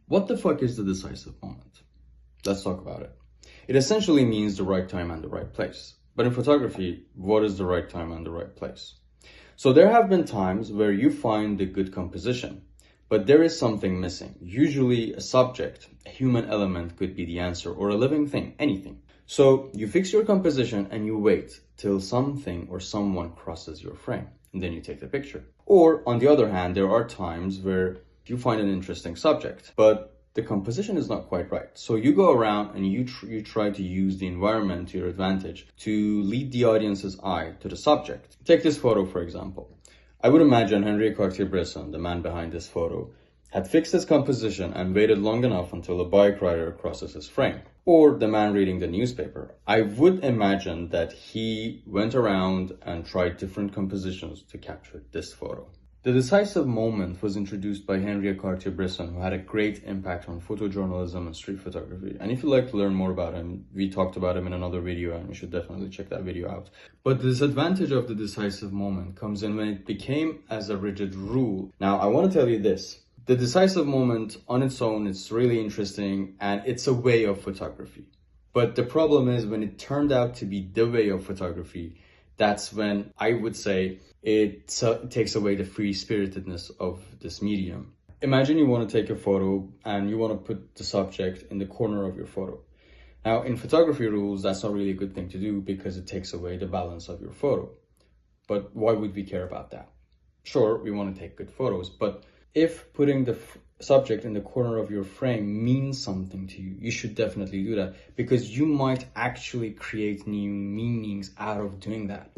What the fuck is the decisive moment? Let's talk about it. It essentially means the right time and the right place. But in photography, what is the right time and the right place? So there have been times where you find a good composition, but there is something missing. Usually a subject, a human element could be the answer, or a living thing, anything. So you fix your composition and you wait till something or someone crosses your frame, and then you take the picture. Or on the other hand, there are times where you find an interesting subject, but the composition is not quite right. So you go around and you try to use the environment to your advantage to lead the audience's eye to the subject. Take this photo, for example. I would imagine Henri Cartier-Bresson, the man behind this photo, had fixed his composition and waited long enough until a bike rider crosses his frame. Or the man reading the newspaper. I would imagine that he went around and tried different compositions to capture this photo. The decisive moment was introduced by Henri Cartier-Bresson, who had a great impact on photojournalism and street photography. And if you'd like to learn more about him, we talked about him in another video, and you should definitely check that video out. But the disadvantage of the decisive moment comes in when it became as a rigid rule. Now, I want to tell you this. The decisive moment on its own is really interesting, and it's a way of photography. But the problem is when it turned out to be the way of photography, that's when I would say it takes away the free-spiritedness of this medium. Imagine you want to take a photo and you want to put the subject in the corner of your photo. Now, in photography rules, that's not really a good thing to do because it takes away the balance of your photo. But why would we care about that? Sure, we want to take good photos, but if putting the subject in the corner of your frame means something to you, you should definitely do that, because you might actually create new meanings out of doing that.